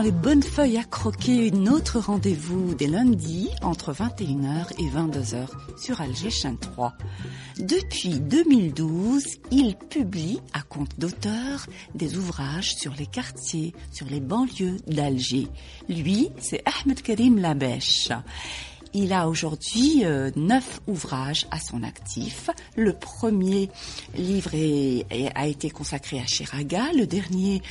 les bonnes feuilles à croquer, notre rendez-vous des lundis entre 21h et 22h sur Alger Chaîne 3. Depuis 2012, il publie à compte d'auteur des ouvrages sur les quartiers, sur les banlieues d'Alger. Lui, c'est Ahmed Karim Labèche. Il a aujourd'hui 9 ouvrages à son actif. Le premier livre a été consacré à Chiraga. Le dernier,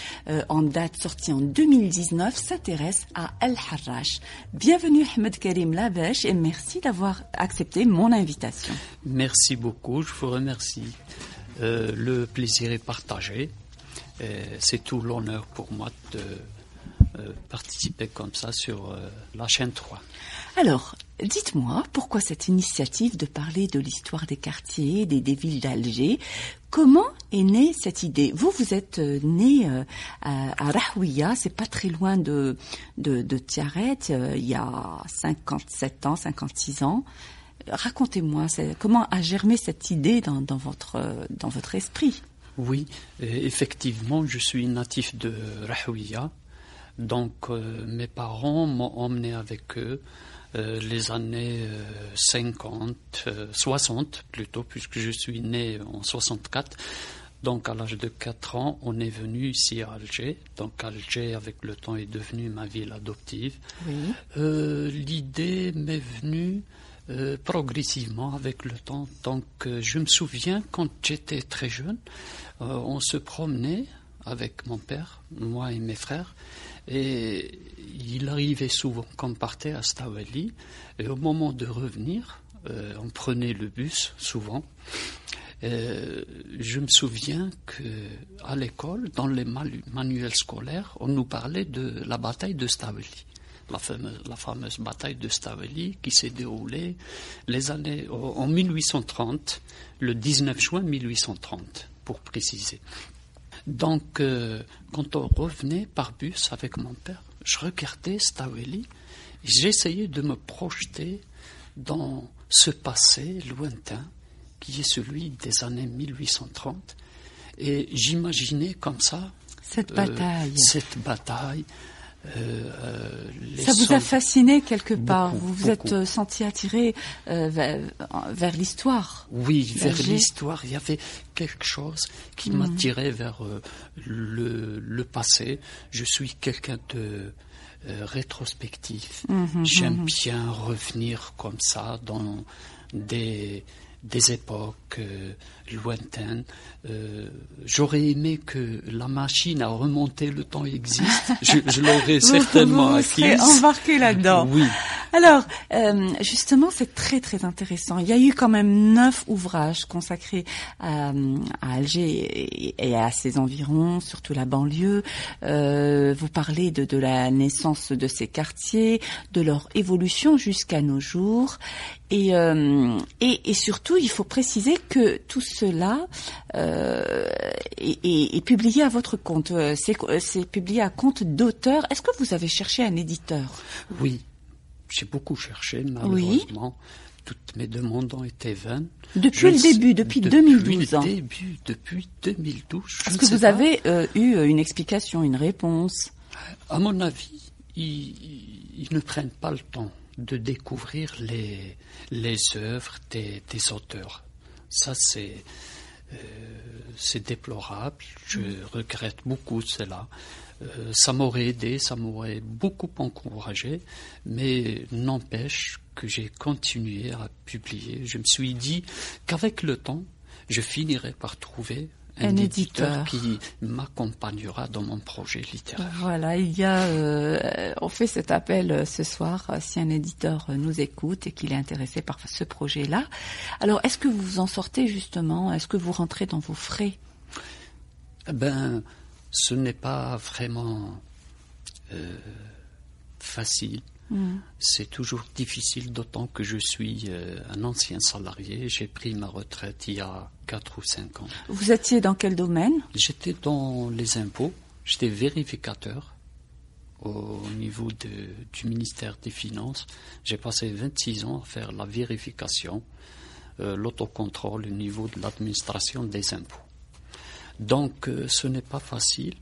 en date, sorti en 2019, s'intéresse à El Harrach. Bienvenue Ahmed Karim Labèche et merci d'avoir accepté mon invitation. Merci beaucoup, je vous remercie. Le plaisir est partagé. C'est tout l'honneur pour moi de participer comme ça sur la chaîne 3. Alors, dites-moi, pourquoi cette initiative de parler de l'histoire des quartiers, des villes d'Alger? Comment est née cette idée? Vous êtes né à Rahouia, c'est pas très loin de Tiaret, il y a 57 ans, 56 ans. Racontez-moi, comment a germé cette idée dans votre esprit? Oui, effectivement, je suis natif de Rahouia. Donc, mes parents m'ont emmené avec eux les années 60 plutôt, puisque je suis né en 64. Donc, à l'âge de 4 ans, on est venu ici à Alger. Donc, Alger, avec le temps, est devenue ma ville adoptive. Oui. L'idée m'est venue progressivement avec le temps. Donc, je me souviens, quand j'étais très jeune, on se promenait avec mon père, moi et mes frères, et il arrivait souvent qu'on partait à Stawali, et au moment de revenir, on prenait le bus, souvent. Je me souviens qu'à l'école, dans les manuels scolaires, on nous parlait de la bataille de Stawali, la fameuse bataille de Stawali qui s'est déroulée en 1830, le 19 juin 1830, pour préciser. Donc, quand on revenait par bus avec mon père, je regardais Stawali, j'essayais de me projeter dans ce passé lointain qui est celui des années 1830, et j'imaginais comme ça cette bataille. Ça vous a fasciné quelque part? Vous vous êtes senti attiré vers l'histoire? Oui, vers l'histoire. Il y avait quelque chose qui m'attirait vers le passé. Je suis quelqu'un de rétrospectif. J'aime bien revenir comme ça dans des époques lointaines. J'aurais aimé que la machine à remonter le temps existe. Je l'aurais certainement acquise. Vous serez embarqué là-dedans. Oui. Alors, justement, c'est très très intéressant. Il y a eu quand même 9 ouvrages consacrés à Alger et à ses environs, surtout la banlieue. Vous parlez de la naissance de ces quartiers, de leur évolution jusqu'à nos jours. Et surtout, il faut préciser que tout cela est publié à votre compte. C'est publié à compte d'auteur. Est-ce que vous avez cherché un éditeur? Oui, j'ai beaucoup cherché, malheureusement. Oui. Toutes mes demandes ont été vaines. Depuis le début, depuis 2012. Depuis 2012. Est-ce que vous avez eu une explication, une réponse? À mon avis, ils ne prennent pas le temps de découvrir les œuvres des auteurs. Ça, c'est déplorable. Je regrette beaucoup cela. Ça m'aurait aidé, ça m'aurait beaucoup encouragé, mais n'empêche que j'ai continué à publier. Je me suis dit qu'avec le temps, je finirai par trouver un éditeur qui m'accompagnera dans mon projet littéraire. Voilà, on fait cet appel ce soir, si un éditeur nous écoute et qu'il est intéressé par ce projet-là. Alors, est-ce que vous vous en sortez justement? Est-ce que vous rentrez dans vos frais? Ce n'est pas vraiment facile. C'est toujours difficile, d'autant que je suis un ancien salarié. J'ai pris ma retraite il y a 4 ou 5 ans. Vous étiez dans quel domaine? J'étais dans les impôts. J'étais vérificateur au niveau du ministère des Finances. J'ai passé 26 ans à faire la vérification, l'autocontrôle au niveau de l'administration des impôts. Donc, ce n'est pas facile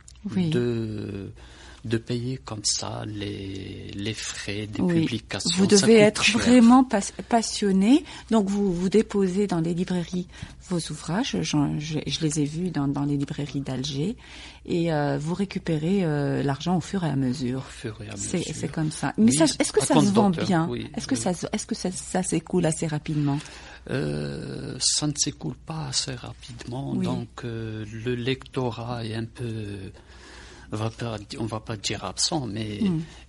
de payer comme ça les frais des Oui. publications. Vous Ça devez coûte être cher. vraiment passionné. Donc vous déposez dans les librairies vos ouvrages. Je les ai vus dans les librairies d'Alger. Et vous récupérez l'argent au fur et à mesure. Au fur et à C'est mesure. comme ça. Mais Oui, est-ce que à ça compte se vend d'auteur, bien? oui, Est-ce que oui. ça s'écoule assez rapidement? Ça ne s'écoule pas assez rapidement, Oui. donc le lectorat est un peu, on va pas dire absent, mais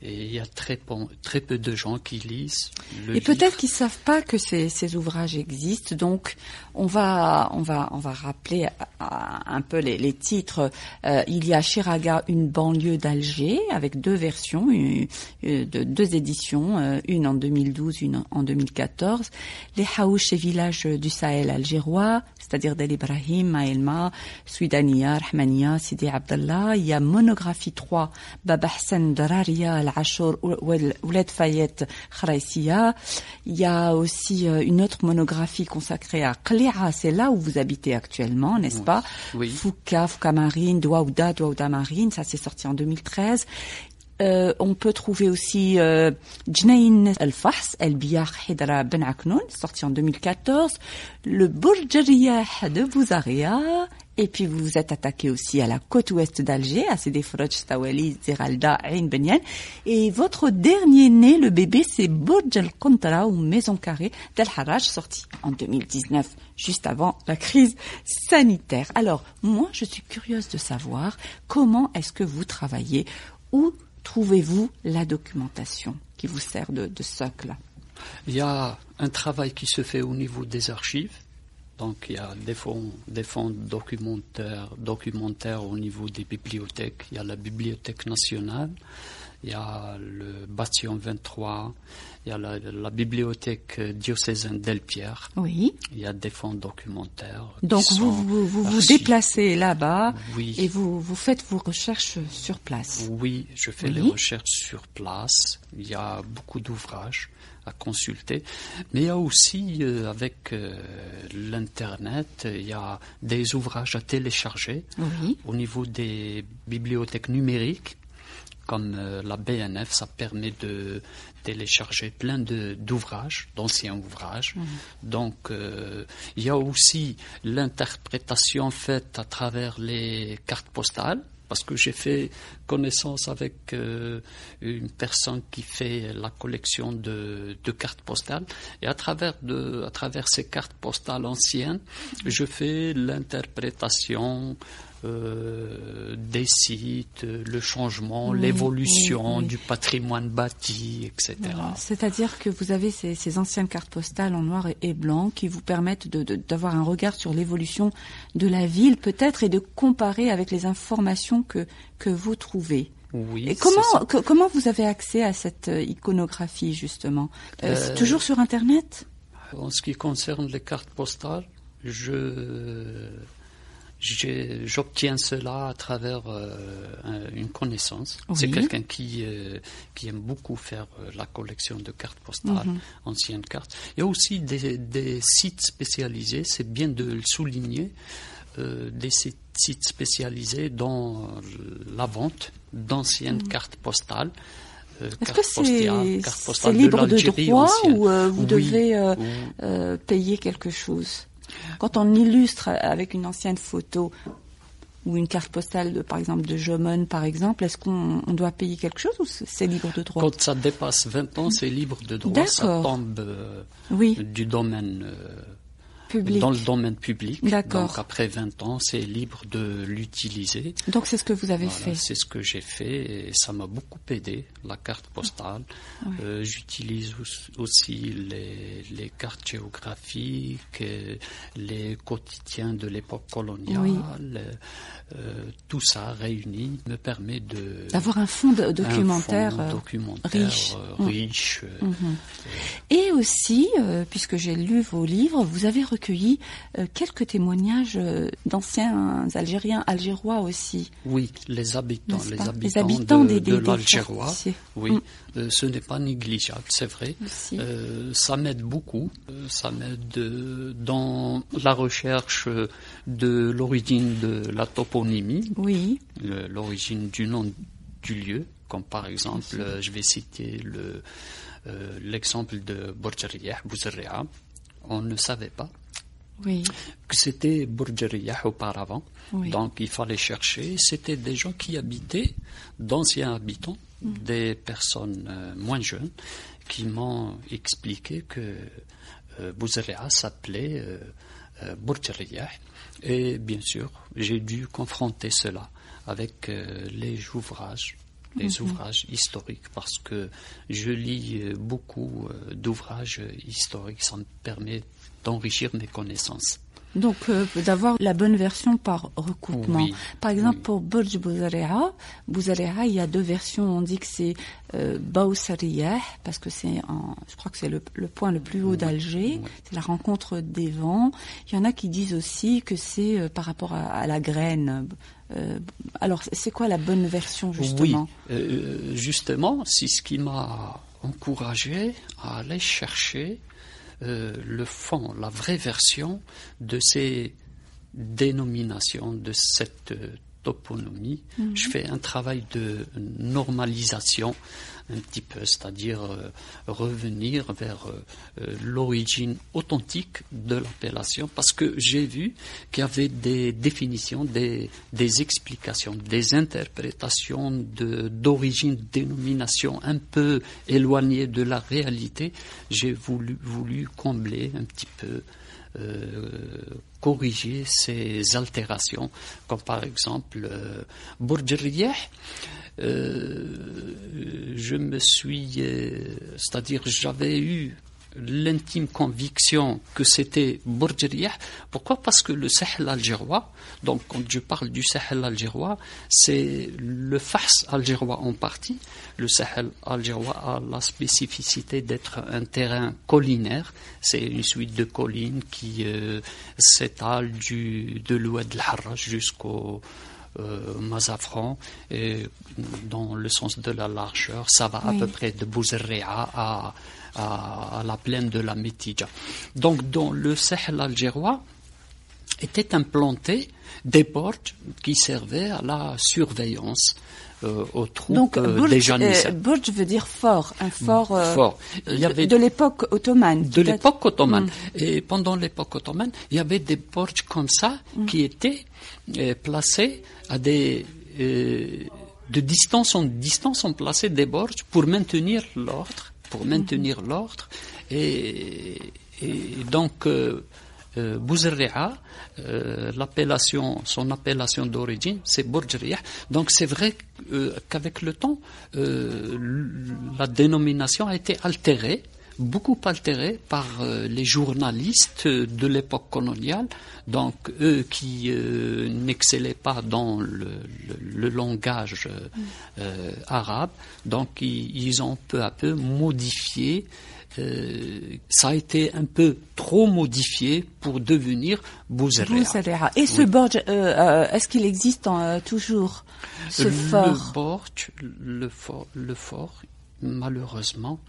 il y a très peu de gens qui lisent le Et livre. peut-être qu'ils savent pas que ces ouvrages existent. Donc, on va rappeler un peu les titres. Il y a Chiraga, une banlieue d'Alger, avec deux versions, deux éditions, une en 2012, une en 2014. Les Haouch et villages du Sahel algérois, c'est-à-dire Del Ibrahim, Maelma, Suidania, Rahmania, Sidi Abdallah. Il y a Monographie 3, Baba Hassan Dararia, Al-Ashur, Ouled Fayette, Khraïsia. Il y a aussi une autre monographie consacrée à Qli'a, c'est là où vous habitez actuellement, n'est-ce pas? Oui. Fouka Marine, Douaouda Marine, ça s'est sorti en 2013. On peut trouver aussi Jnaïn El-Fahs, El-Biyar Hidra Ben Aknoun, sorti en 2014, le Burj Riyah de Bouzaria, et puis vous vous êtes attaqué aussi à la côte ouest d'Alger, à Sidi Frouj, Tawali, Ziralda, Ain Benyan, et votre dernier né, le bébé, c'est Burj Al-Qantara, ou Maison Carrée d'El Harraj, sorti en 2019, juste avant la crise sanitaire. Alors, moi, je suis curieuse de savoir comment est-ce que vous travaillez, où trouvez-vous la documentation qui vous sert de socle? Il y a un travail qui se fait au niveau des archives. Donc il y a des fonds documentaires au niveau des bibliothèques. Il y a la Bibliothèque nationale, il y a le Bastillon 23, il y a la bibliothèque diocésaine d'El-Pierre. Oui. Il y a des fonds documentaires. Donc vous déplacez là-bas, oui. Et vous faites vos recherches sur place. Oui, je fais les recherches sur place. Il y a beaucoup d'ouvrages à consulter. Mais il y a aussi, avec l'Internet, il y a des ouvrages à télécharger au niveau des bibliothèques numériques. Comme la BNF, ça permet de télécharger plein d'ouvrages, d'anciens ouvrages. Donc, il y a aussi l'interprétation faite à travers les cartes postales, parce que j'ai fait connaissance avec une personne qui fait la collection de cartes postales. Et à travers ces cartes postales anciennes, je fais l'interprétation des sites, le changement, l'évolution du patrimoine bâti, etc. Voilà. C'est-à-dire que vous avez ces anciennes cartes postales en noir et blanc qui vous permettent d'avoir un regard sur l'évolution de la ville peut-être et de comparer avec les informations que vous trouvez. Oui. Et comment vous avez accès à cette iconographie justement? C'est toujours sur Internet? En ce qui concerne les cartes postales, j'obtiens cela à travers une connaissance. Oui. C'est quelqu'un qui aime beaucoup faire la collection de cartes postales, anciennes cartes. Il y a aussi des sites spécialisés, c'est bien de le souligner, des sites spécialisés dans la vente d'anciennes cartes postales. Est-ce que c'est libre de droit ou vous devez payer quelque chose? Quand on illustre avec une ancienne photo ou une carte postale, par exemple, de Jomon, par exemple, est-ce qu'on doit payer quelque chose ou c'est libre de droit? Quand ça dépasse 20 ans, c'est libre de droit. Ça tombe du domaine public. Dans le domaine public. D'accord. Donc après 20 ans, c'est libre de l'utiliser. Donc c'est ce que vous avez fait. C'est ce que j'ai fait et ça m'a beaucoup aidé, la carte postale. J'utilise aussi les cartes géographiques, les quotidiens de l'époque coloniale. Tout ça réuni me permet d'avoir un fonds documentaire riche. Et aussi, puisque j'ai lu vos livres, vous avez recueilli quelques témoignages d'anciens algérois aussi. Oui, les habitants de l'Algérois. Oui, ce n'est pas négligeable, c'est vrai. Ça m'aide beaucoup. Ça m'aide dans la recherche de l'origine de la toponymie. Oui. L'origine du nom du lieu, comme par exemple, je vais citer l'exemple de Burj Riyah, Bouzerria. On ne savait pas que c'était Burj Riyah auparavant. Donc il fallait chercher. C'était des gens qui habitaient, d'anciens habitants, des personnes moins jeunes, qui m'ont expliqué que Bouzerria s'appelait Burj Riyah. Et bien sûr, j'ai dû confronter cela avec les ouvrages historiques, parce que je lis beaucoup d'ouvrages historiques. Ça me permet d'enrichir mes connaissances. Donc, d'avoir la bonne version par recoupement. Par exemple, pour Burj Bouzerria, il y a 2 versions. On dit que c'est Baoussariyah, parce que je crois que c'est le point le plus haut d'Alger. C'est la rencontre des vents. Il y en a qui disent aussi que c'est par rapport à la graine. Alors, c'est quoi la bonne version, justement? Justement, c'est ce qui m'a encouragé à aller chercher le fond, la vraie version de ces dénominations, de cette toponymie. Je fais un travail de normalisation un petit peu, c'est-à-dire revenir vers l'origine authentique de l'appellation, parce que j'ai vu qu'il y avait des définitions, des explications, des interprétations d'origine, dénomination un peu éloignées de la réalité. J'ai voulu combler un petit peu, corriger ces altérations, comme par exemple Burj Riyah. C'est-à-dire j'avais eu l'intime conviction que c'était Burj Riyah. Pourquoi? Parce que le Sahel algérois, donc quand je parle du Sahel algérois, c'est le Fars algérois en partie. Le Sahel algérois a la spécificité d'être un terrain collinaire. C'est une suite de collines qui s'étale de l'oued al-Harraj jusqu'au Mazafran, et dans le sens de la largeur, ça va à peu près de Bouzerria à la plaine de la Métidja. Donc dans le Sahel algérois étaient implantés des bords qui servaient à la surveillance aux troupes des janissaires. Burj veut dire fort, un fort, fort. Il y avait de l'époque ottomane. De l'époque ottomane. Et pendant l'époque ottomane, il y avait des bords comme ça qui étaient placés à de distance en distance, on plaçait des bords pour maintenir l'ordre, et donc Bouzerria, son appellation d'origine, c'est Burj Riyah. Donc c'est vrai qu'avec le temps, la dénomination a été altérée, beaucoup altérée par les journalistes de l'époque coloniale, donc eux qui n'excellaient pas dans le langage arabe, donc ils ont peu à peu modifié. Ça a été un peu trop modifié pour devenir Bouzerria. Et ce Burj, est-ce qu'il existe toujours, ce fort? Le fort, malheureusement,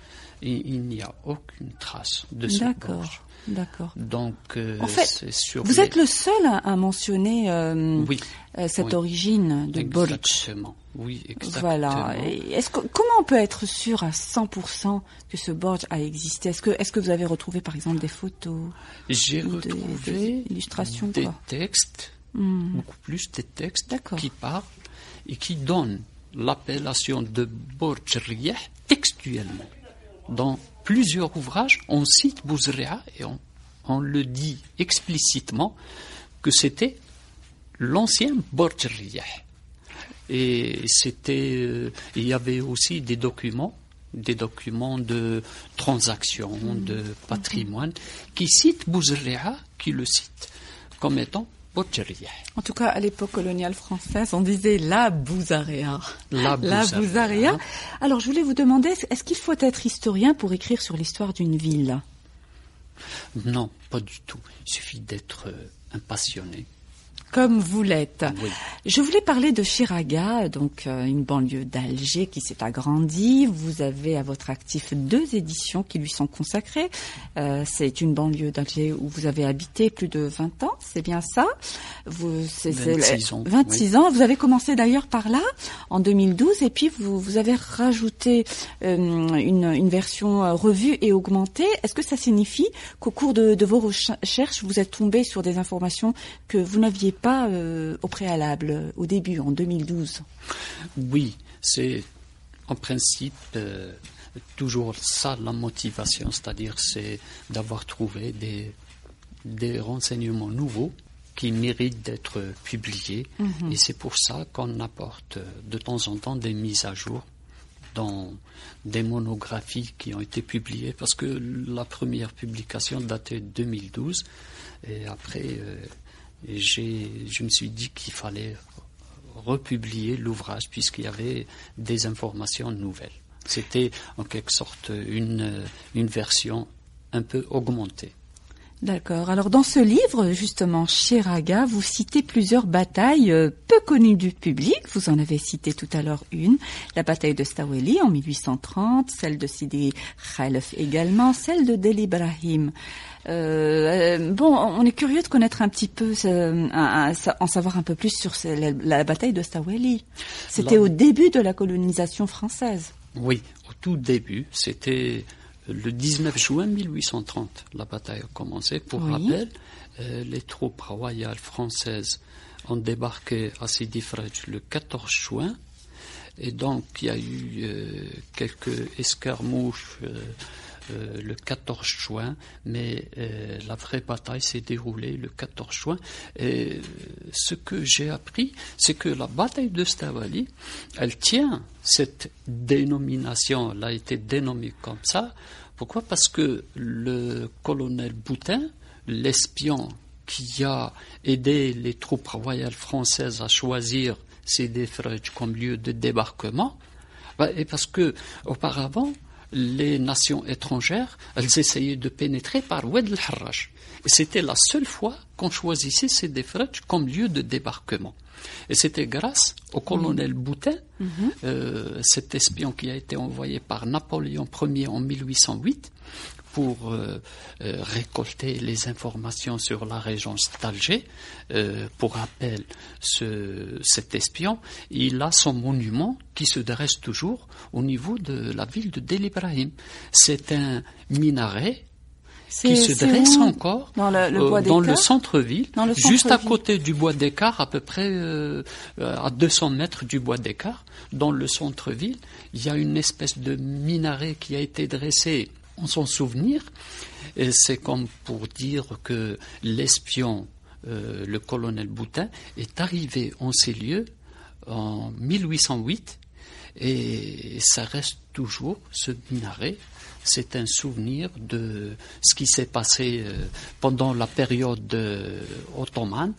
il n'y a aucune trace de ce Burj. D'accord. Donc, en fait, vous êtes le seul à mentionner cette origine de Burj. Exactement. Oui, exactement. Voilà. Comment on peut être sûr à 100% que ce Burj a existé? Est-ce que vous avez retrouvé, par exemple, des photos? J'ai retrouvé des illustrations, des textes, beaucoup plus des textes qui parlent et qui donnent l'appellation de Burj Riyah textuellement. Dans plusieurs ouvrages, on cite Bouzerria et on le dit explicitement que c'était l'ancien Burj Riyah. Et il y avait aussi des documents de transactions, de patrimoine, qui citent Bouzerria, qui le citent comme étant Burj Riyah. En tout cas, à l'époque coloniale française, on disait la Bouzerria. La Bouzerria. Alors, je voulais vous demander, est-ce qu'il faut être historien pour écrire sur l'histoire d'une ville? Non, pas du tout. Il suffit d'être un passionné. comme vous l'êtes. Oui. Je voulais parler de Chiraga, donc une banlieue d'Alger qui s'est agrandie. Vous avez à votre actif 2 éditions qui lui sont consacrées. C'est une banlieue d'Alger où vous avez habité plus de 20 ans, c'est bien ça? 26 ans. 26 ans. Vous avez commencé d'ailleurs par là, en 2012, et puis vous avez rajouté une version revue et augmentée. Est-ce que ça signifie qu'au cours de vos recherches, vous êtes tombé sur des informations que vous n'aviez pas au préalable, au début, en 2012? Oui, c'est en principe toujours ça la motivation, c'est-à-dire c'est d'avoir trouvé des renseignements nouveaux qui méritent d'être publiés. Et c'est pour ça qu'on apporte de temps en temps des mises à jour dans des monographies qui ont été publiées, parce que la première publication datait de 2012, et après je me suis dit qu'il fallait republier l'ouvrage puisqu'il y avait des informations nouvelles. C'était en quelque sorte une version un peu augmentée. D'accord. Alors dans ce livre, justement, Chiraga, vous citez plusieurs batailles peu connues du public. Vous en avez cité tout à l'heure une, la bataille de Staweli en 1830, celle de Sidi Khalef également, celle de Del Ibrahim. On est curieux de connaître un petit peu, en savoir un peu plus sur la bataille de Staweli. C'était au début de la colonisation française. Oui, au tout début, c'était le 19 juin 1830, la bataille a commencé. Pour rappel, les troupes royales françaises ont débarqué à Sidi Frej le 14 juin. Et donc, il y a eu quelques escarmouches le 14 juin, mais la vraie bataille s'est déroulée le 14 juin. Et ce que j'ai appris, c'est que la bataille de Staweli, elle tient cette dénomination, elle a été dénommée comme ça. Pourquoi? Parce que le colonel Boutin, l'espion qui a aidé les troupes royales françaises à choisir Sidi Frej comme lieu de débarquement, et parce que auparavant, les nations étrangères, elles essayaient de pénétrer par Oued el-Harrach. Et c'était la seule fois qu'on choisissait Sidi Frej comme lieu de débarquement. Et c'était grâce au colonel Boutin, cet espion qui a été envoyé par Napoléon Ier en 1808 pour récolter les informations sur la régence d'Alger. Pour rappel, cet espion, il a son monument qui se dresse toujours au niveau de la ville de Del Ibrahim. C'est un minaret qui se dresse encore dans le centre-ville, juste à côté du bois d'Écart, à peu près à 200 mètres du bois d'Écart. Dans le centre-ville, il y a une espèce de minaret qui a été dressé en son souvenir. Et c'est comme pour dire que l'espion, le colonel Boutin, est arrivé en ces lieux en 1808 et ça reste toujours, ce minaret. C'est un souvenir de ce qui s'est passé pendant la période ottomane.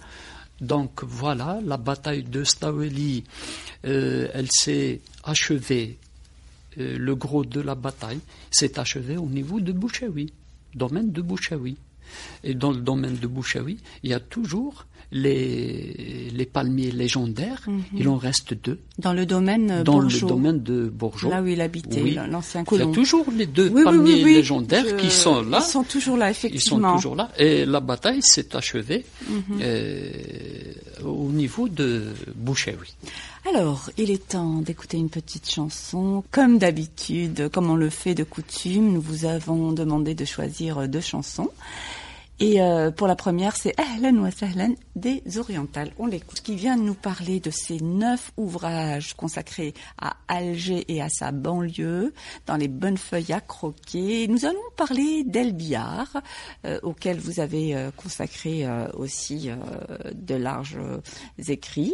Donc voilà, la bataille de Staweli, elle s'est achevée, le gros de la bataille s'est achevé au niveau de Bouchaoui, domaine de Bouchaoui. Et dans le domaine de Bouchaoui, il y a toujours les palmiers légendaires. Il en reste 2. Dans le domaine Dans le domaine de Bourgeot. Là où il habitait, oui. L'ancien colon. Il y a toujours les 2 palmiers légendaires qui sont là. Ils sont toujours là, effectivement. Ils sont toujours là. Et la bataille s'est achevée au niveau de Bouchaoui. Alors, il est temps d'écouter une petite chanson. Comme d'habitude, comme on le fait de coutume, nous vous avons demandé de choisir 2 chansons. Et pour la première, c'est Ahlan wa Sahlan des Orientales. On l'écoute, qui vient nous parler de ces 9 ouvrages consacrés à Alger et à sa banlieue, dans les bonnes feuilles à croquer. Nous allons parler d'El Biar, auquel vous avez consacré aussi de larges écrits.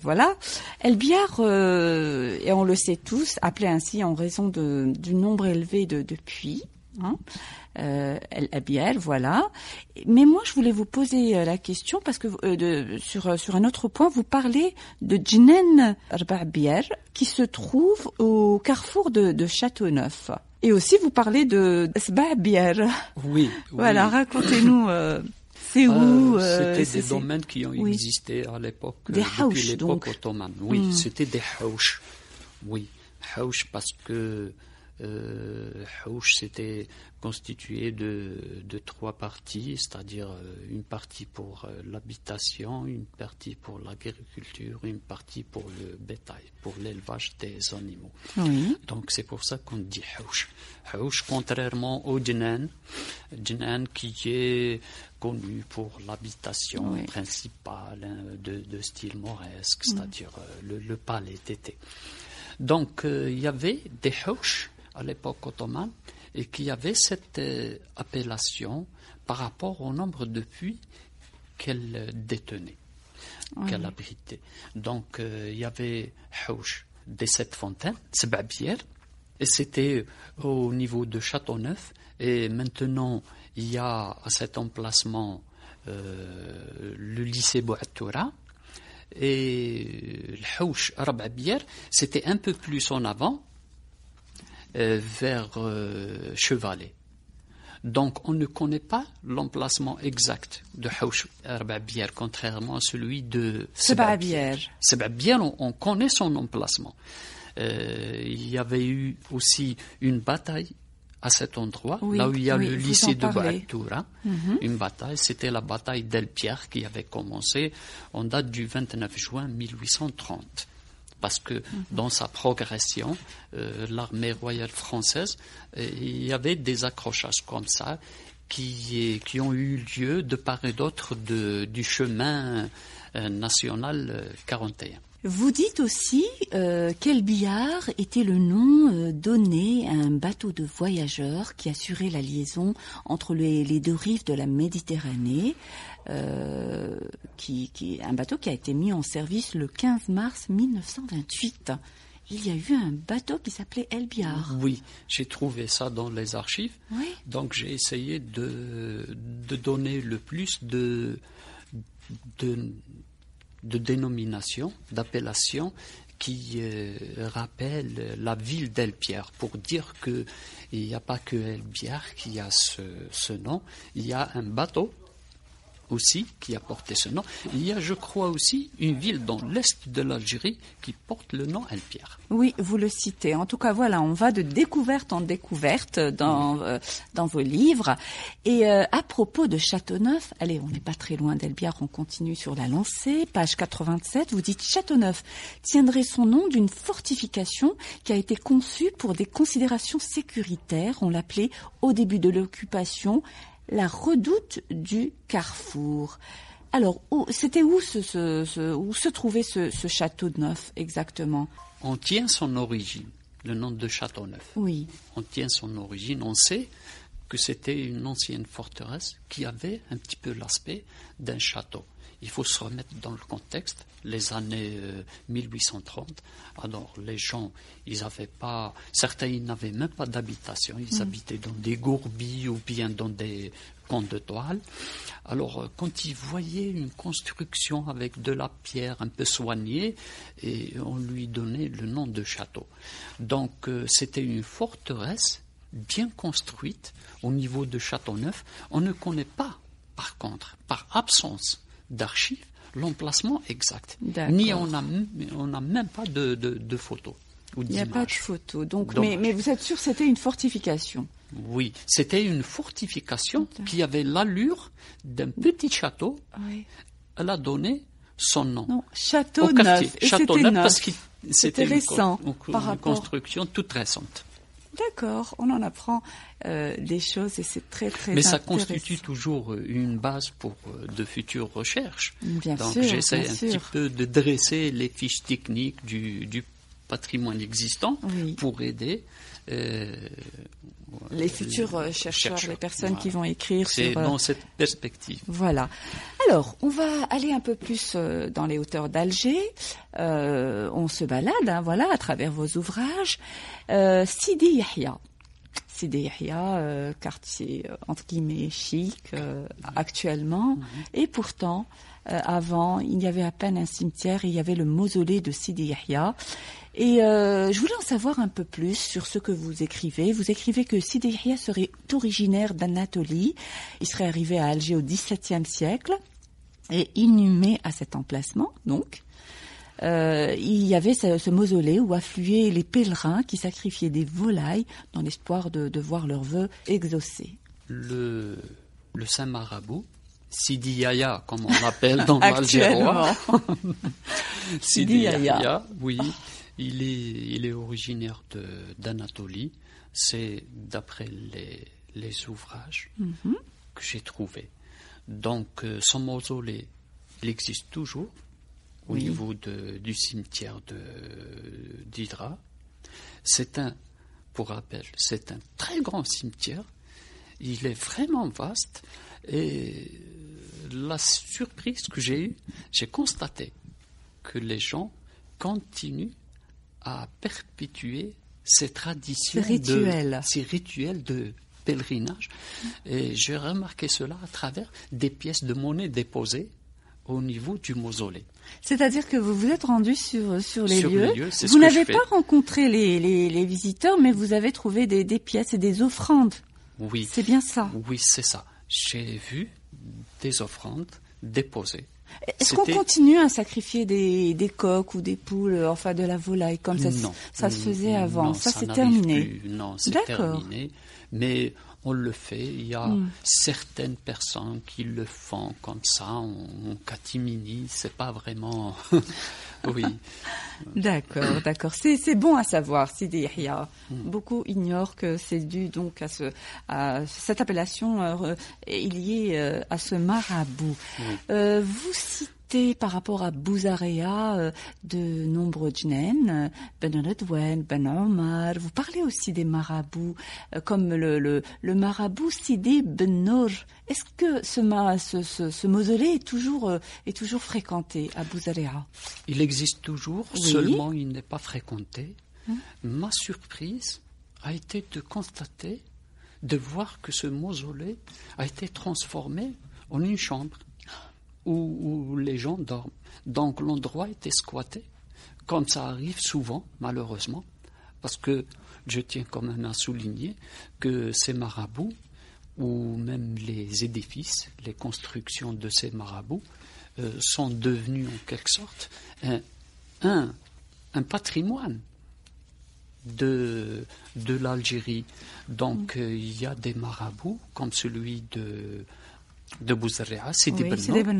Voilà. El Biar, et on le sait tous, appelé ainsi en raison du nombre élevé de puits. El Abiel, voilà. Mais moi, je voulais vous poser la question parce que sur un autre point, vous parlez de Djnen Arbabier qui se trouve au carrefour de Châteauneuf. Et aussi, vous parlez de Sbabier. Oui. Voilà, racontez-nous C'est où C'était des domaines qui ont existé à l'époque, depuis l'époque ottomane. Oui, c'était des haush. Oui, haush parce que haush c'était constitué de 3 parties, c'est-à-dire une partie pour l'habitation, une partie pour l'agriculture, une partie pour le bétail, pour l'élevage des animaux. Oui. Donc c'est pour ça qu'on dit haush. Haush, contrairement au Djenan qui est connu pour l'habitation principale de style mauresque, c'est-à-dire le palais d'été. Donc il y avait des haush à l'époque ottomane et qui avait cette appellation par rapport au nombre de puits qu'elle détenait, qu'elle abritait. Donc il y avait haush des 7 fontaines, Seb'abière, et c'était au niveau de Châteauneuf. Et maintenant il y a à cet emplacement le lycée Bouatoura. Et le haush Rab'abière, c'était un peu plus en avant, vers Chevalet. Donc on ne connaît pas l'emplacement exact de haush Rab'abière, contrairement à celui de Seb'abière. Seb'abière, on connaît son emplacement. Il y avait eu aussi une bataille à cet endroit, là où il y a le lycée de Bouatoura. Une bataille, c'était la bataille d'El Pierre qui avait commencé en date du 29 juin 1830. Parce que dans sa progression, l'armée royale française, il y avait des accrochages comme ça qui ont eu lieu de part et d'autre du chemin national 41. Vous dites aussi qu'El Biar était le nom donné à un bateau de voyageurs qui assurait la liaison entre les 2 rives de la Méditerranée, un bateau qui a été mis en service le 15 mars 1928. Il y a eu un bateau qui s'appelait El Biar. Oui, j'ai trouvé ça dans les archives. Oui. Donc j'ai essayé de donner le plus de dénomination, d'appellation qui rappelle la ville d'El Biar, pour dire qu'il n'y a pas que El Biar qui a ce nom, il y a un bateau aussi qui a porté ce nom. Il y a, je crois aussi, une ville dans l'est de l'Algérie qui porte le nom El Biar. Oui, vous le citez. En tout cas, voilà, on va de découverte en découverte dans vos livres. Et à propos de Châteauneuf, allez, on n'est pas très loin d'El Biar, on continue sur la lancée, page 87, vous dites Châteauneuf tiendrait son nom d'une fortification qui a été conçue pour des considérations sécuritaires. On l'appelait au début de l'occupation la redoute du Carrefour. Alors, c'était où se trouvait ce château de Neuf exactement? On tient son origine, le nom de Châteauneuf. Oui. On tient son origine, on sait que c'était une ancienne forteresse qui avait un petit peu l'aspect d'un château. Il faut se remettre dans le contexte, les années 1830. Alors les gens, certains ils n'avaient même pas d'habitation, ils habitaient dans des gourbilles ou bien dans des camps de toile. Alors quand ils voyaient une construction avec de la pierre un peu soignée, et on lui donnait le nom de château. Donc c'était une forteresse bien construite au niveau de Châteauneuf. On ne connaît pas, par contre, par absence d'archives, l'emplacement exact. Ni on n'a même pas de photos ou d'images. Il n'y a pas de photos. Donc, mais vous êtes sûr que c'était une fortification? Oui, c'était une fortification qui avait l'allure d'un petit château. Oui. Elle a donné son nom. Non, Châteauneuf. Et Châteauneuf parce que c'était récent une construction toute récente. D'accord, on en apprend des choses et c'est très très Mais intéressant. ça constitue toujours une base pour de futures recherches. Bien Donc sûr, j'essaie bien petit peu de dresser les fiches techniques du patrimoine existant pour aider les futurs chercheurs, les personnes qui vont écrire C'est dans cette perspective. Voilà. Alors, on va aller un peu plus dans les hauteurs d'Alger. On se balade, voilà, à travers vos ouvrages. Sidi Yahya. Sidi Yahya, quartier entre guillemets chic actuellement, et pourtant avant il y avait à peine un cimetière et il y avait le mausolée de Sidi Yahya. Et je voulais en savoir un peu plus sur ce que vous écrivez. Vous écrivez que Sidi Yahya serait originaire d'Anatolie. Il serait arrivé à Alger au XVIIe siècle et inhumé à cet emplacement, donc. Il y avait ce mausolée où affluaient les pèlerins qui sacrifiaient des volailles dans l'espoir de voir leurs vœux exaucés. Le saint marabout, Sidi Yahya, comme on l'appelle dans l'algérois. Sidi Yahya, oui, il est originaire d'Anatolie. C'est d'après les ouvrages que j'ai trouvés. Donc, son mausolée, il existe toujours au niveau du cimetière d'Hydra. Pour rappel, c'est un très grand cimetière. Il est vraiment vaste. Et la surprise que j'ai eue, j'ai constaté que les gens continuent à perpétuer ces traditions, ces rituels de pèlerinage. Et j'ai remarqué cela à travers des pièces de monnaie déposées au niveau du mausolée. C'est-à-dire que vous vous êtes rendu sur les lieux. Vous n'avez pas rencontré les visiteurs, mais vous avez trouvé des pièces et des offrandes. Oui. C'est bien ça. Oui, c'est ça. J'ai vu des offrandes déposées. Est-ce qu'on continue à sacrifier des coqs ou des poules, enfin de la volaille, comme ça, ça se faisait avant? Non, ça c'est terminé. Plus. Non, c'est terminé. Mais on le fait. Il y a certaines personnes qui le font comme ça, en catimini. C'est pas vraiment. Oui. D'accord. C'est bon à savoir, Sidi Yahya. Beaucoup ignorent que c'est dû donc à cette appellation est liée à ce marabout. Vous citez par rapport à Bouzarea de nombreux djnen, Ben Redouane, Ben Omar. Vous parlez aussi des marabouts comme le marabout Sidi Ben Nour. Est-ce que ce mausolée est toujours fréquenté à Bouzarea? Il existe toujours, seulement il n'est pas fréquenté. Ma surprise a été de voir que ce mausolée a été transformé en une chambre où les gens dorment. Donc l'endroit était squatté, comme ça arrive souvent, malheureusement, parce que je tiens quand même à souligner que ces marabouts, ou même les édifices, les constructions de ces marabouts, sont devenus en quelque sorte un patrimoine de l'Algérie. Donc il y a des marabouts comme celui de Bouzarea, Sidi Ben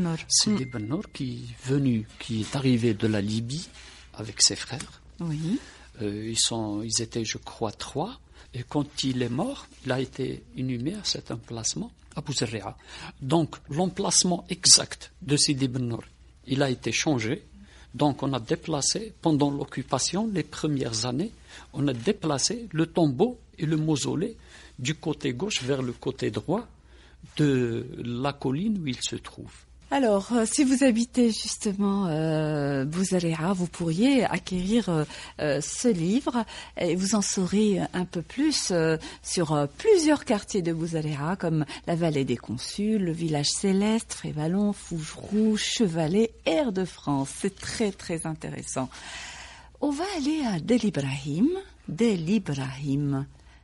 Nour, qui est arrivé de la Libye avec ses frères. Oui. Ils étaient, je crois, 3. Et quand il est mort, il a été inhumé à cet emplacement, à Bouzarea. Donc, l'emplacement exact de Sidi Ben Nour, il a été changé. Donc, on a déplacé, pendant l'occupation, les premières années, on a déplacé le tombeau et le mausolée du côté gauche vers le côté droit de la colline où il se trouve. Alors, si vous habitez justement Bouzarea, vous pourriez acquérir ce livre et vous en saurez un peu plus sur plusieurs quartiers de Bouzarea, comme la vallée des Consuls, le village céleste, Frévalon, Fougeroux, Chevalet, Air de France. C'est très très intéressant. On va aller à Del Ibrahim.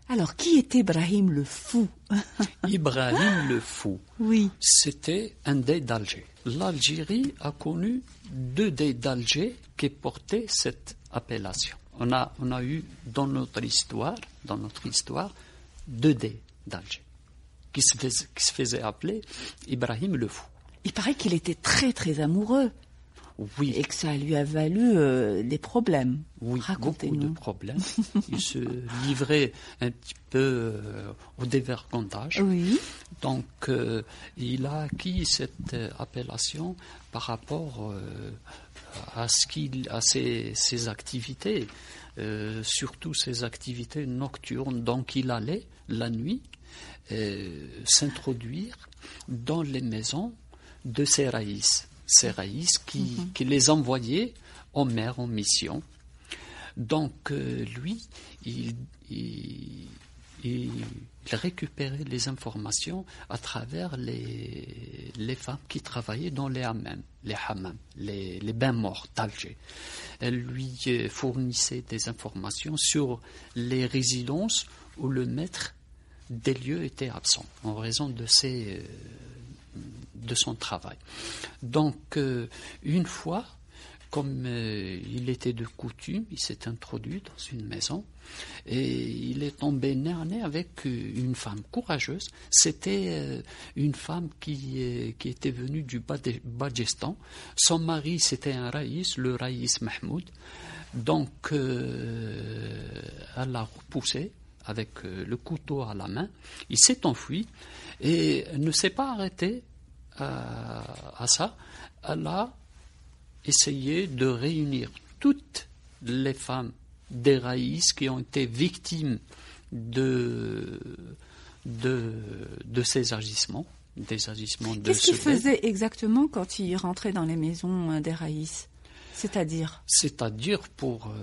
Alors, qui était Ibrahim le Fou? Ibrahim le Fou. Oui. C'était un dey d'Alger. L'Algérie a connu 2 dey d'Alger qui portaient cette appellation. On a eu dans notre histoire 2 dey d'Alger qui se faisaient appeler Ibrahim le Fou. Il paraît qu'il était très très amoureux. Oui. Et que ça lui a valu des problèmes. Oui, beaucoup de problèmes. Il se livrait un petit peu au dévergondage. Oui. Donc, il a acquis cette appellation par rapport à ses activités, surtout ses activités nocturnes. Donc, il allait la nuit s'introduire dans les maisons de ses raïs. Ces raïs qui les envoyaient en mer, en mission. Donc, lui, il il récupérait les informations à travers les femmes qui travaillaient dans les hammams, les bains morts d'Alger. Elle lui fournissait des informations sur les résidences où le maître des lieux était absent en raison de son travail. Donc, une fois, comme il était de coutume, il s'est introduit dans une maison et il est tombé nez à nez avec une femme courageuse. C'était une femme qui était venue du Badjestan. Son mari, c'était un raïs, le raïs Mahmoud. Donc, elle l'a repoussé avec le couteau à la main. Il s'est enfui et ne s'est pas arrêté à ça. Elle a essayé de réunir toutes les femmes des raïs qui ont été victimes de ces agissements, des agissements de Qu'est-ce qu'il faisait exactement quand il rentrait dans les maisons des raïs ? C'est-à-dire pour...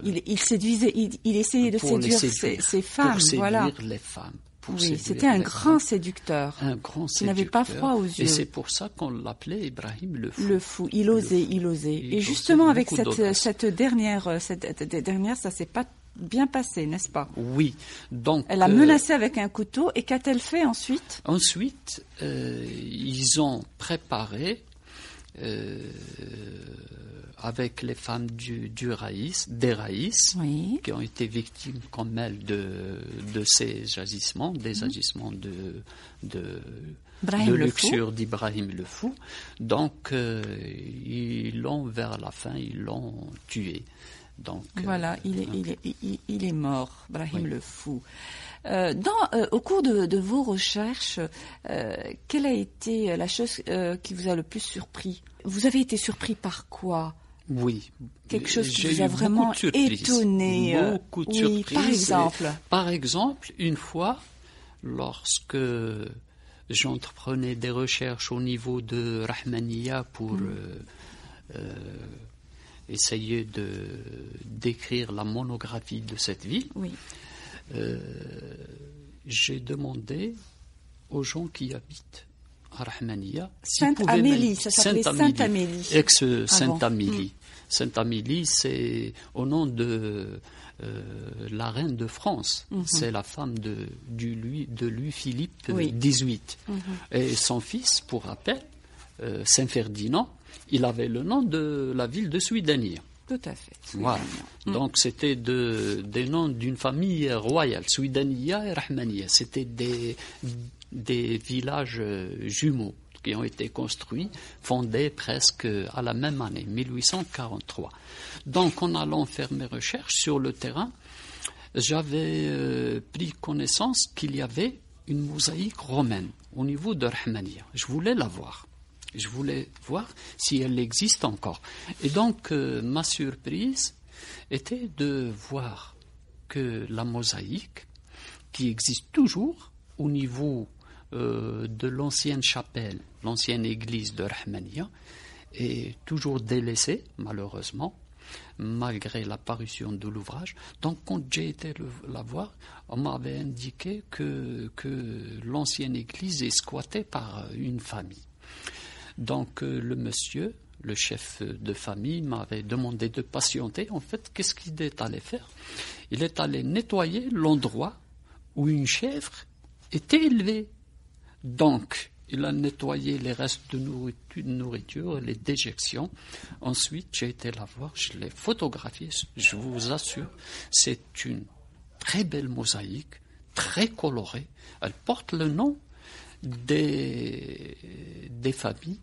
il séduisait, il essayait de séduire ces femmes, pour séduire voilà. les femmes. Oui, c'était un grand séducteur. Un grand séducteur. Il n'avait pas froid aux yeux. Et c'est pour ça qu'on l'appelait Ibrahim le fou. Le fou, il osait. Et justement, avec cette dernière, ça s'est pas bien passé, n'est-ce pas ? Oui. Donc, elle a menacé avec un couteau. Et qu'a-t-elle fait ensuite ? Ensuite, ils ont préparé, avec les femmes des raïs, oui, qui ont été victimes comme elles de ces agissements, des agissements de luxure d'Ibrahim le fou. Donc, ils l'ont, vers la fin, ils l'ont tué. Donc, voilà, il est mort, Ibrahim le fou. Au cours de vos recherches, quelle a été la chose qui vous a le plus surpris ? Vous avez été surpris par quoi ? Oui. Quelque chose qui vous a vraiment étonné. Beaucoup de surprises. Oui, par exemple. Par exemple, une fois, lorsque j'entreprenais des recherches au niveau de Rahmaniya pour essayer de décrire la monographie de cette ville, oui, j'ai demandé aux gens qui habitent à Rahmaniya, Sainte-Amélie, ça s'appelait Sainte-Amélie. Ex-Sainte-Amélie. Sainte-Amélie, c'est au nom de la reine de France. C'est la femme de Louis-Philippe XVIII. Et son fils, pour rappel, Saint-Ferdinand, il avait le nom de la ville de Souidania. Tout à fait. Voilà. Donc c'était des noms d'une famille royale, Souidania et Rahmaniya. C'était des villages jumeaux qui ont été construits, fondés presque à la même année, 1843. Donc, en allant faire mes recherches sur le terrain, j'avais pris connaissance qu'il y avait une mosaïque romaine au niveau de Rahmaniya. Je voulais la voir. Je voulais voir si elle existe encore. Et donc, ma surprise était de voir que la mosaïque, qui existe toujours au niveau de l'ancienne chapelle, l'ancienne église de Rahmaniya, est toujours délaissée, malheureusement, malgré l'apparition de l'ouvrage. Donc, quand j'ai été la voir, on m'avait indiqué que l'ancienne église est squattée par une famille. Donc, le monsieur, le chef de famille, m'avait demandé de patienter. En fait, qu'est-ce qu'il est allé faire ? Il est allé nettoyer l'endroit où une chèvre était élevée. Donc, il a nettoyé les restes de nourriture, les déjections. Ensuite, j'ai été la voir, je l'ai photographiée. Je vous assure, c'est une très belle mosaïque, très colorée. Elle porte le nom des familles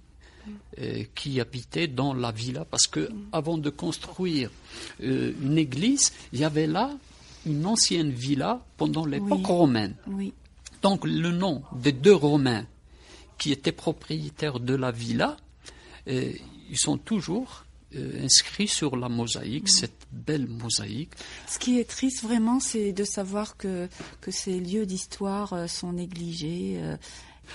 qui habitaient dans la villa, parce que avant de construire une église, il y avait là une ancienne villa pendant l'époque romaine. Oui. Donc le nom des deux Romains qui étaient propriétaires de la villa, ils sont toujours inscrits sur la mosaïque, cette belle mosaïque. Ce qui est triste vraiment, c'est de savoir que ces lieux d'histoire sont négligés,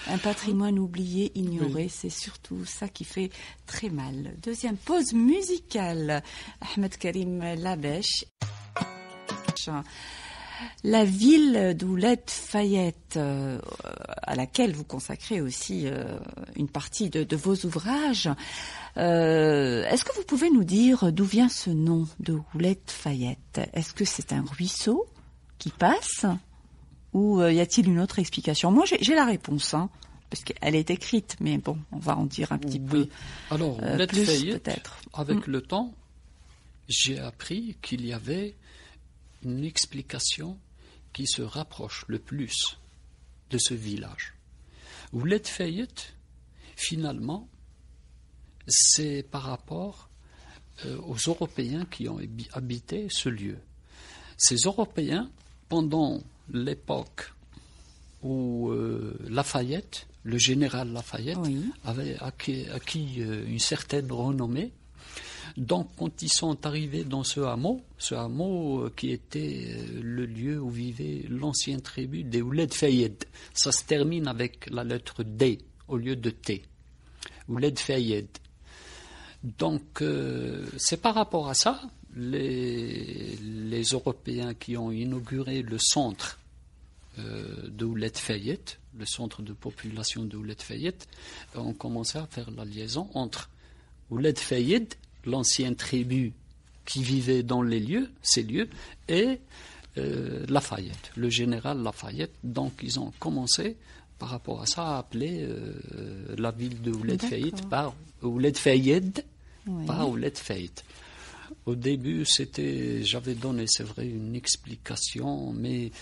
un patrimoine oublié, ignoré. Oui. C'est surtout ça qui fait très mal. Deuxième pause musicale, Ahmed Karim Labèche. La ville d'Ouled Fayette, à laquelle vous consacrez aussi une partie de vos ouvrages, est-ce que vous pouvez nous dire d'où vient ce nom de Ouled Fayette? Est-ce que c'est un ruisseau qui passe ou y a-t-il une autre explication? Moi, j'ai la réponse, hein, parce qu'elle est écrite, mais bon, on va en dire un petit peu. Alors, Ouled plus Fayette, peut-être. avec le temps, j'ai appris qu'il y avait une explication qui se rapproche le plus de ce village. Ouled Fayette, finalement, c'est par rapport aux Européens qui ont habité ce lieu. Ces Européens, pendant l'époque où Lafayette, le général Lafayette, avait acquis une certaine renommée. Donc, quand ils sont arrivés dans ce hameau qui était le lieu où vivait l'ancienne tribu des Ouled Fayed, ça se termine avec la lettre D au lieu de T. Ouled Fayed. Donc, c'est par rapport à ça, les Européens qui ont inauguré le centre de Ouled Fayed, le centre de population de Ouled Fayed, ont commencé à faire la liaison entre Ouled Fayed, l'ancienne tribu qui vivait dans ces lieux, et Lafayette, le général Lafayette. Donc ils ont commencé, par rapport à ça, à appeler la ville de Ouled Fayed par Ouled Fayed, par Ouled Fayed. Au début, j'avais donné, c'est vrai, une explication, mais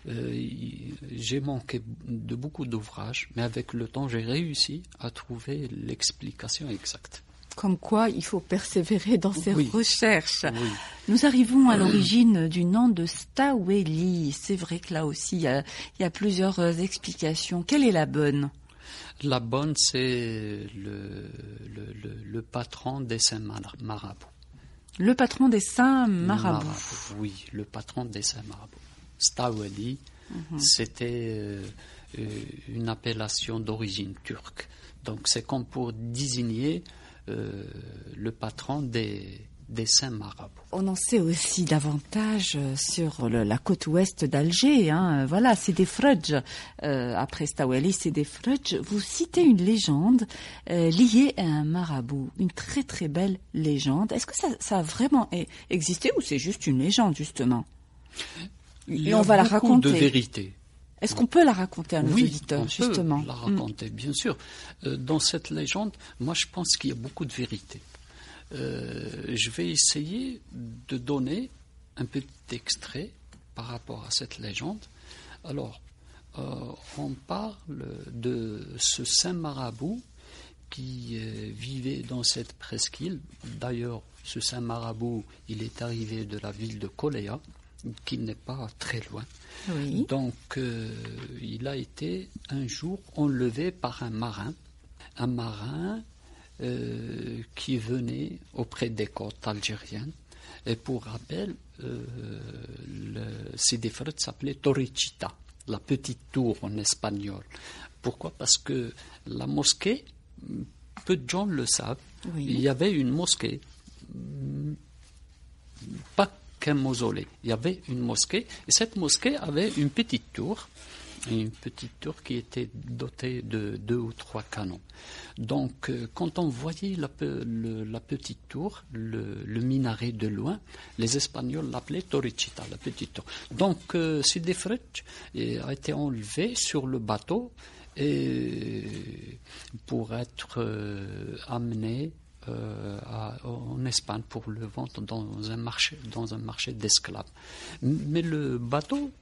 j'ai manqué de beaucoup d'ouvrages. Mais avec le temps, j'ai réussi à trouver l'explication exacte. Comme quoi, il faut persévérer dans ses recherches. Oui. Nous arrivons à l'origine du nom de Staweli. C'est vrai que là aussi, il y a plusieurs explications. Quelle est la bonne? La bonne, c'est le patron des saints marabouts. Le patron des saints marabouts. Oui, le patron des saints marabouts. Staweli, c'était une appellation d'origine turque. Donc c'est comme pour désigner le patron des saints marabouts. On en sait aussi davantage sur la côte ouest d'Alger. Hein. Voilà, c'est des Frudj. Après Staweli, c'est des Frudj. Vous citez une légende liée à un marabout, une très très belle légende. Est-ce que ça a vraiment existé ou c'est juste une légende justement? Et on va la raconter. De vérité. Est-ce qu'on peut la raconter à nos auditeurs, justement? Oui, on peut la raconter, bien sûr. Dans cette légende, moi, je pense qu'il y a beaucoup de vérité. Je vais essayer de donner un petit extrait par rapport à cette légende. Alors, on parle de ce saint marabout qui vivait dans cette presqu'île. D'ailleurs, ce saint marabout, il est arrivé de la ville de Koléa, qui n'est pas très loin. Oui. Donc, il a été un jour enlevé par un marin qui venait auprès des côtes algériennes. Et pour rappel, Sidi Fred s'appelait Torrechita, la petite tour en espagnol. Pourquoi? Parce que la mosquée, peu de gens le savent, il y avait une mosquée, pas qu'un mausolée. Il y avait une mosquée, et cette mosquée avait une petite tour qui était dotée de 2 ou 3 canons. Donc, quand on voyait la petite tour, le minaret de loin, les Espagnols l'appelaient Torrechita, la petite tour. Donc, Sidi Fred a été enlevé sur le bateau et pour être amené en Espagne pour le vendre dans un marché d'esclaves. Mais le bateau...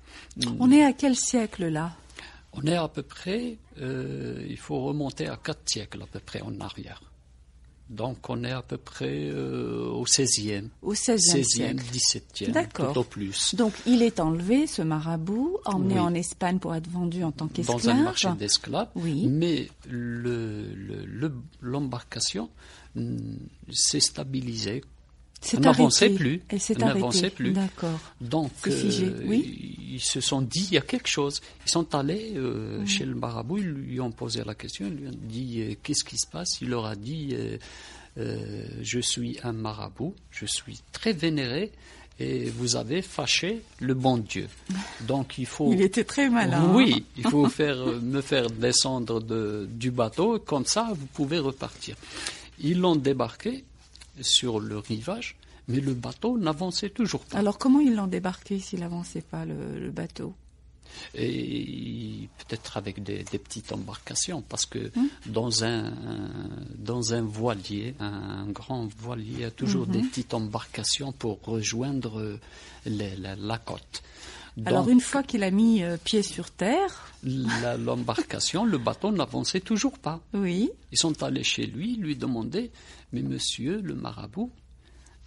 On est à quel siècle là? On est à peu près, il faut remonter à 4 siècles à peu près en arrière. Donc on est à peu près au 16e. Au 16e siècle. 17e, tout au plus. Donc il est enlevé, ce marabout, emmené en Espagne pour être vendu en tant qu'esclave. Dans un marché d'esclaves. Oui. Mais l'embarcation s'est stabilisée. Elle n'avançait plus. Elle s'est arrêtée. D'accord. Donc, figé. Ils se sont dit, il y a quelque chose. Ils sont allés chez le marabout, ils lui ont posé la question, ils lui ont dit, qu'est-ce qui se passe? Il leur a dit, je suis un marabout, je suis très vénéré, et vous avez fâché le bon Dieu. Donc il faut... Il était très malin. Oui, il faut me faire descendre du bateau, comme ça vous pouvez repartir. Ils l'ont débarqué sur le rivage, mais le bateau n'avançait toujours pas. Alors comment ils l'ont débarqué s'il n'avançait pas le bateau? Et peut-être avec des petites embarcations, parce que dans un voilier, un grand voilier, il y a toujours des petites embarcations pour rejoindre la côte. Alors Donc, une fois qu'il a mis pied sur terre... l'embarcation, le bateau n'avançait toujours pas. Oui. Ils sont allés chez lui demander, mais monsieur le marabout,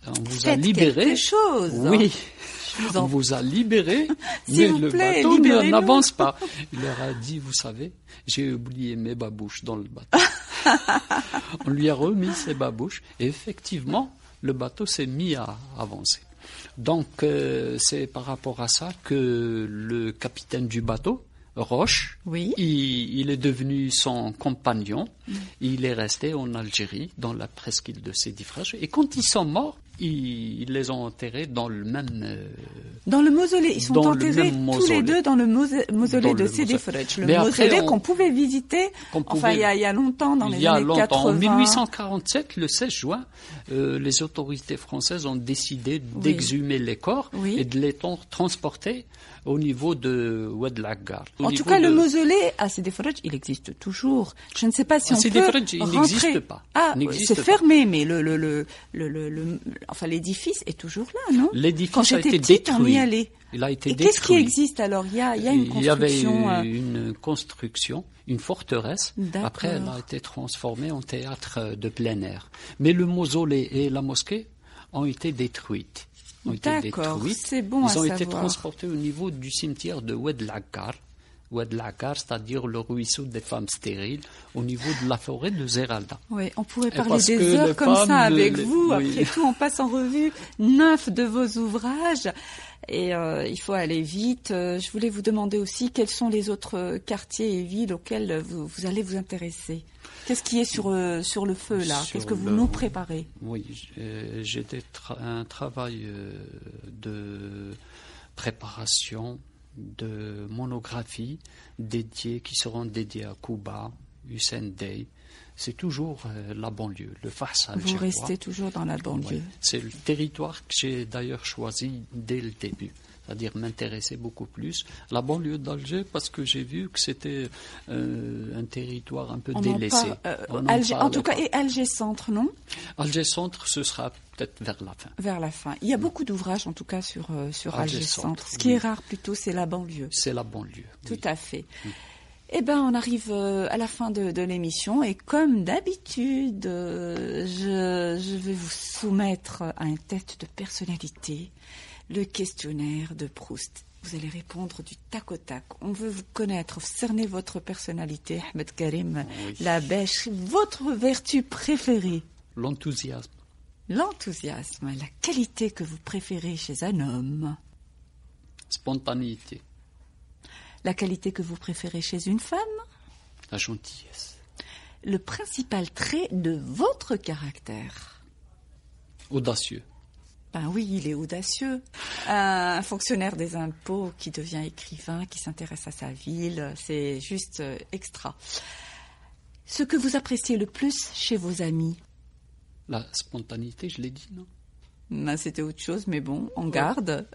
on vous a Faites libéré. quelque chose. Oui, on vous a libéré, mais vous le plaît, bateau libérez-nous. n'avance pas. Il leur a dit, vous savez, j'ai oublié mes babouches dans le bateau. On lui a remis ses babouches et effectivement, le bateau s'est mis à avancer. Donc, c'est par rapport à ça que le capitaine du bateau, Roche, Oui. il est devenu son compagnon. Il est resté en Algérie, dans la presqu'île de Sidi Fraj. Et quand ils sont morts, ils les ont enterrés dans le même... Dans le mausolée. Ils sont dans le enterrés même tous mausolée. les deux dans le mausolée Dans de le Sidi mausolée. Fraj. Le Mais après, mausolée qu'on pouvait visiter, il y a longtemps, dans les années 80. En 1847, le 16 juin, les autorités françaises ont décidé d'exhumer les corps et de les transporter au niveau de Oued Laggar. En tout cas, le mausolée à Sidi Fraj, il existe toujours. Je ne sais pas si on Sidi peut Fraj, il rentrer. n'existe pas. Ah, N'existe c'est pas. fermé, mais l'édifice est toujours là, non? Quand L'édifice a j'étais été petite, on y détruit. allait. Il a été Et détruit. qu'est-ce qui existe alors? Il y a une construction. Il y avait une construction, une forteresse. D'accord. Après, elle a été transformée en théâtre de plein air. Mais le mausolée et la mosquée ont été détruites. D'accord, c'est bon à Ils ont savoir. été transportés au niveau du cimetière de Oued Laggar. Oued Laggar, c'est-à-dire le ruisseau des femmes stériles, au niveau de la forêt de Zeralda. Oui, on pourrait Et parler parce des que heures les comme ça femmes, avec les- vous. oui. Après tout, on passe en revue 9 de vos ouvrages. Et il faut aller vite. Je voulais vous demander aussi quels sont les autres quartiers et villes auxquels vous allez vous intéresser. Qu'est-ce qui est sur le feu là? Sur Qu'est-ce que vous le- nous préparez? Oui, j'ai un travail de préparation, de monographie qui seront dédiés à Cuba, Hussein Dey. C'est toujours la banlieue, le Fars Vous algérois. restez toujours dans la banlieue. Oui. C'est le territoire que j'ai d'ailleurs choisi dès le début, c'est-à-dire m'intéresser beaucoup plus à la banlieue d'Alger parce que j'ai vu que c'était un territoire un peu délaissé. En tout cas, et Alger Centre, non? Alger Centre, ce sera peut-être vers la fin. Vers la fin. Il y a beaucoup d'ouvrages, en tout cas, sur Alger Centre. Ce qui est rare, plutôt, c'est la banlieue. C'est la banlieue. Tout à fait. Eh bien, on arrive à la fin de l'émission et comme d'habitude, je vais vous soumettre à un test de personnalité, le questionnaire de Proust. Vous allez répondre du tac au tac. On veut vous connaître, cerner votre personnalité, Ahmed Karim, la bêche, votre vertu préférée. L'enthousiasme. L'enthousiasme, la qualité que vous préférez chez un homme. Spontanéité. La qualité que vous préférez chez une femme. La gentillesse. Le principal trait de votre caractère. Audacieux. Ben oui, il est audacieux. Un fonctionnaire des impôts qui devient écrivain, qui s'intéresse à sa ville, c'est juste extra. Ce que vous appréciez le plus chez vos amis. La spontanéité, je l'ai dit, non? Ben, c'était autre chose, mais bon, on garde.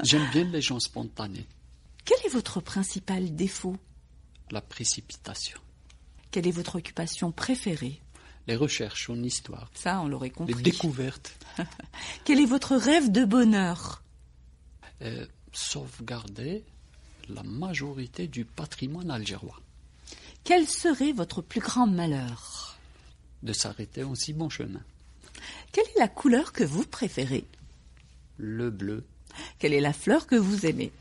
J'aime bien les gens spontanés. Quel est votre principal défaut? La précipitation. Quelle est votre occupation préférée? Les recherches en histoire. Ça, on l'aurait compris. Les découvertes. Quel est votre rêve de bonheur? Sauvegarder la majorité du patrimoine algérois. Quel serait votre plus grand malheur? De s'arrêter en si bon chemin. Quelle est la couleur que vous préférez? Le bleu. Quelle est la fleur que vous aimez?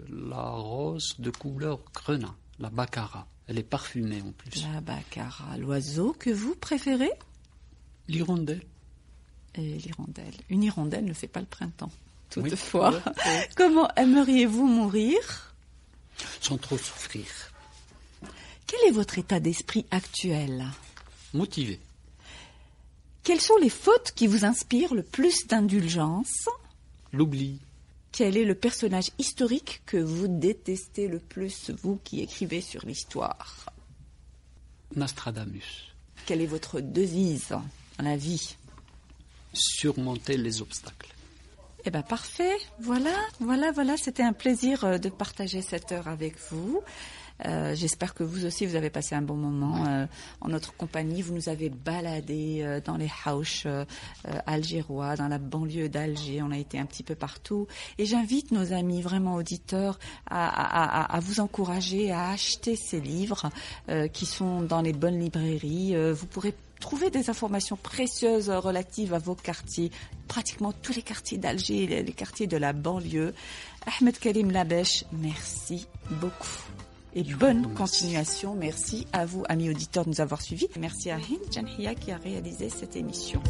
La rose de couleur grenat, la baccara. Elle est parfumée en plus. La baccara. L'oiseau que vous préférez? L'hirondelle. Et l'hirondelle. Une hirondelle ne fait pas le printemps, toutefois. Oui. Comment aimeriez-vous mourir? Sans trop souffrir. Quel est votre état d'esprit actuel? Motivé. Quelles sont les fautes qui vous inspirent le plus d'indulgence? L'oubli. Quel est le personnage historique que vous détestez le plus, vous qui écrivez sur l'histoire? Nostradamus. Quelle est votre devise dans la vie? Surmonter les obstacles. Eh bien, parfait. Voilà. C'était un plaisir de partager cette heure avec vous. J'espère que vous aussi, vous avez passé un bon moment en notre compagnie. Vous nous avez baladé dans les hauches algérois, dans la banlieue d'Alger. On a été un petit peu partout. Et j'invite nos amis, vraiment auditeurs, à vous encourager à acheter ces livres qui sont dans les bonnes librairies. Vous pourrez trouver des informations précieuses relatives à vos quartiers, pratiquement tous les quartiers d'Alger, les quartiers de la banlieue. Ahmed Karim Labèche, merci beaucoup. Et bonne continuation. Merci à vous, amis auditeurs, de nous avoir suivis. Merci à Hind Janhia qui a réalisé cette émission.